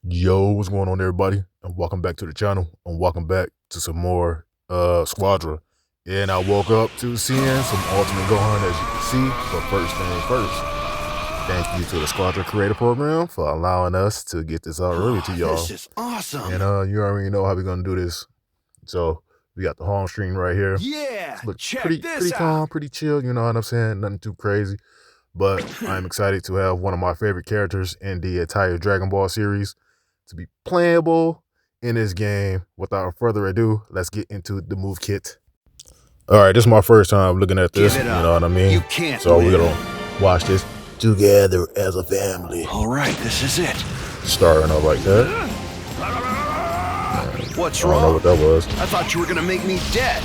Yo, what's going on, everybody? And welcome back to the channel, and welcome back to some more Squadra. And I woke up to seeing some Ultimate Gohan, as you can see. But first thing first, thank you to the Squadra Creators Program for allowing us to get this out early to y'all. This is awesome. And you already know how we're gonna do this. So we got the home screen right here. Yeah, Look check pretty this calm, out. pretty chill. You know what I'm saying? Nothing too crazy. But I'm excited to have one of my favorite characters in the entire Dragon Ball series to be playable in this game. Without further ado, let's get into the move kit. All right, this is my first time looking at this. You know what I mean? You can't so win. we're gonna watch this together as a family. All right, this is it. Starting off like that. What's I don't know wrong? what that was. I thought you were gonna make me dead.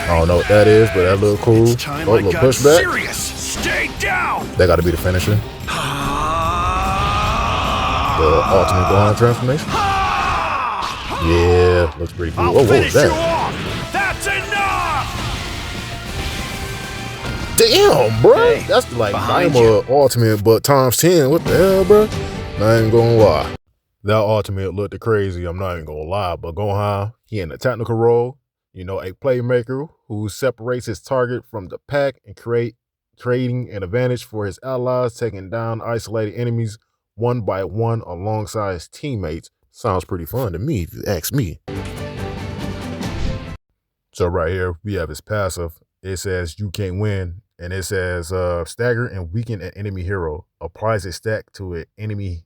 I don't know what that is, but that look cool. It's time Oh, I little got pushback. serious. Stay down. That got to be the finisher. The ultimate Gohan transformation. Yeah, looks pretty cool. I'll Oh, what was finish you that? off. That's enough. Damn, bro. Hey, That's like behind Dynamo ultimate, but times 10. What the hell, bro? Not even gonna lie. That ultimate looked crazy. I'm not even gonna lie. But Gohan, he in a technical role. You know, a playmaker who separates his target from the pack and creating an advantage for his allies, taking down isolated enemies one by one alongside his teammates. Sounds pretty fun to me, if you ask me. So right here, we have his passive. It says you can't win, and it says stagger and weaken an enemy hero. Applies a stack to an enemy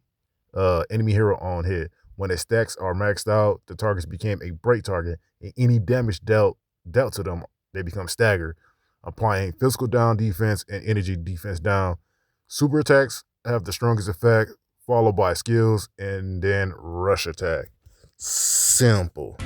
hero on hit. When the stacks are maxed out, the targets became a break target, and any damage dealt to them, they become staggered, applying physical down defense and energy defense down. Super attacks have the strongest effect, followed by skills, and then rush attack. Simple.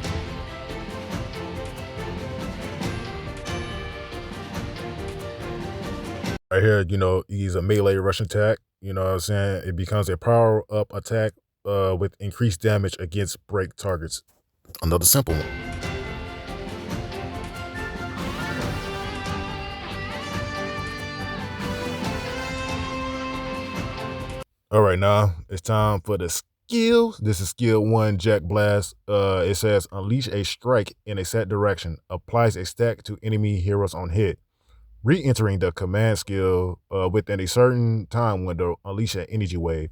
Right here, you know, he's a melee rush attack. You know what I'm saying? It becomes a power-up attack with increased damage against break targets. Another simple one. All right, now it's time for the skills. This is skill 1, Jack Blast. It says unleash a strike in a set direction. Applies a stack to enemy heroes on hit. Re-entering the command skill within a certain time window, unleash an energy wave.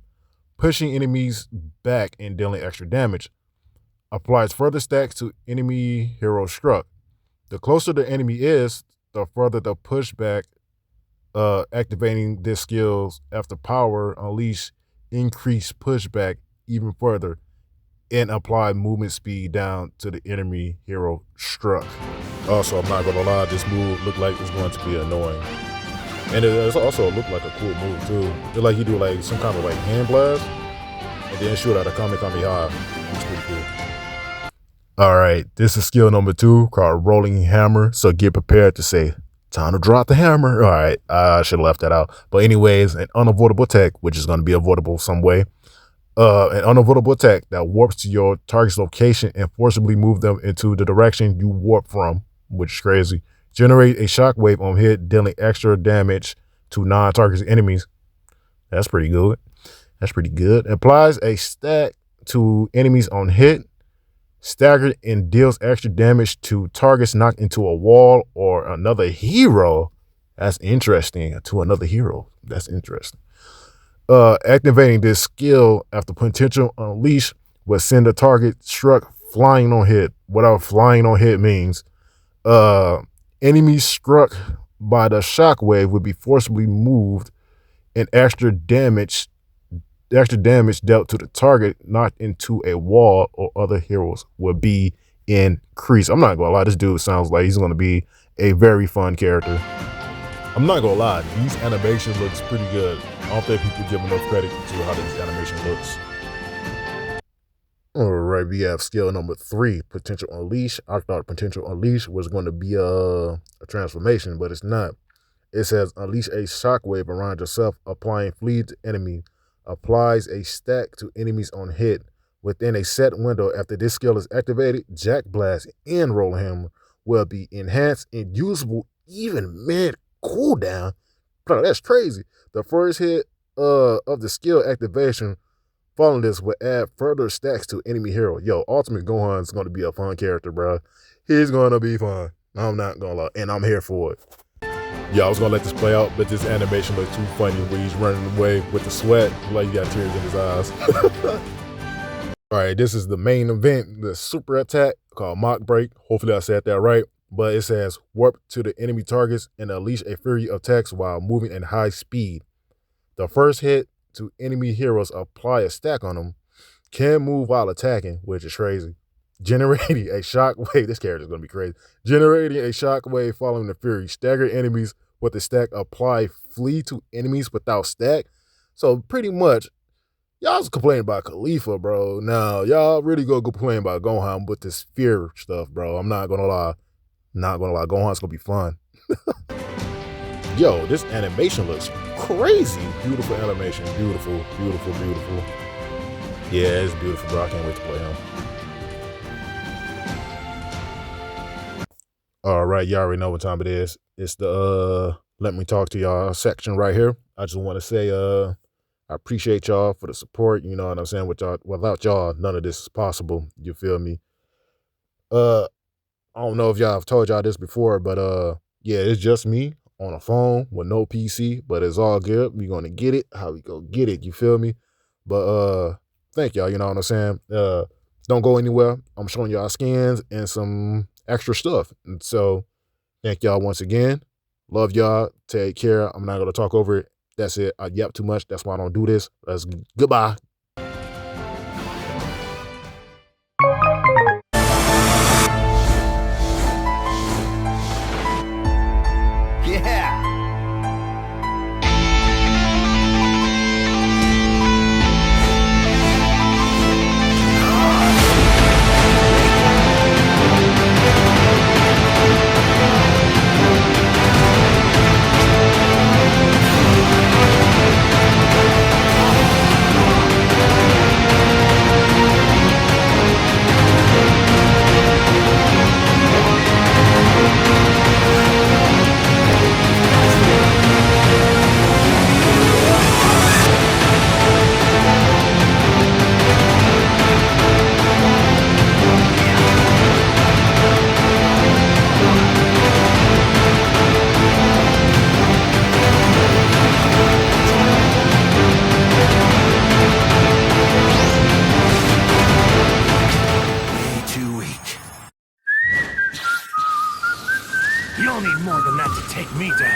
Pushing enemies back and dealing extra damage. Applies further stacks to enemy hero struck. The closer the enemy is, the further the pushback. Activating this skill after power, unleash increase pushback even further and apply movement speed down to the enemy hero struck. Also, I'm not gonna lie, this move looked like it's going to be annoying. And it also looked like a cool move too. It like you do like some kind of like hand blast and then shoot out a Kamehameha. It's pretty cool. All right, this is skill number 2 called Rolling Hammer. So get prepared to say, time to drop the hammer. All right, I should have left that out. But anyways, an unavoidable attack, which is going to be avoidable some way. An unavoidable attack that warps to your target's location and forcibly move them into the direction you warp from, which is crazy. Generate a shockwave on hit, dealing extra damage to non-target enemies. That's pretty good. That's pretty good. Applies a stack to enemies on hit, staggered, and deals extra damage to targets knocked into a wall or another hero. That's interesting. To another hero. That's interesting. Activating this skill after potential unleash will send the target struck flying on hit. What flying on hit means, enemies struck by the shockwave would be forcibly moved, and extra damage dealt to the target knocked into a wall or other heroes will be increased. I'm not gonna lie, this dude sounds like he's gonna be a very fun character. I'm not gonna lie, these animation looks pretty good. I don't think people give enough credit to how this animation looks. All right, we have skill number 3, Potential Unleash. I thought Potential Unleash was going to be a transformation, but it's not. It says unleash a shockwave around yourself, applying flee to enemy. Applies a stack to enemies on hit. Within a set window after this skill is activated, Jack Blast and Roll Hammer will be enhanced and usable even mid cooldown. Bro, that's crazy. The first hit of the skill activation Following this would add further stacks to enemy hero. Yo, Ultimate Gohan's going to be a fun character, bro. He's going to be fun. I'm not going to lie, and I'm here for it. Yeah, I was gonna let this play out, but this animation looks too funny when he's running away with the sweat, like he got tears in his eyes. All right, this is the main event, the super attack called Mock Break. Hopefully I said that right, but it says warp to the enemy targets and unleash a fury of attacks while moving at high speed. The first hit to enemy heroes apply a stack on them, can move while attacking, which is crazy. Generating a shockwave, this character is gonna be crazy. Generating a shockwave following the fury, stagger enemies with the stack apply, flee to enemies without stack. So pretty much, y'all was complaining about Khalifa, bro. Now, y'all really go complain about Gohan with this fear stuff, bro. I'm not gonna lie. Not gonna lie, Gohan's gonna be fun. Yo, this animation looks crazy. Beautiful animation. Beautiful, beautiful, beautiful. Yeah, it's beautiful, bro. I can't wait to play him. All right, y'all already know what time it is. It's the let me talk to y'all section right here. I just want to say I appreciate y'all for the support. You know what I'm saying? Without y'all, none of this is possible. You feel me? I don't know if y'all have told y'all this before, but yeah, it's just me on a phone with no PC, but it's all good. We gonna get it how we go get it. You feel me? But thank y'all. You know what I'm saying? Don't go anywhere. I'm showing y'all skins and some extra stuff. And so thank y'all once again. Love y'all. Take care. I'm not gonna talk over it. That's it. I yap too much. That's why I don't do this. Goodbye. Yeah! You'll need more than that to take me down.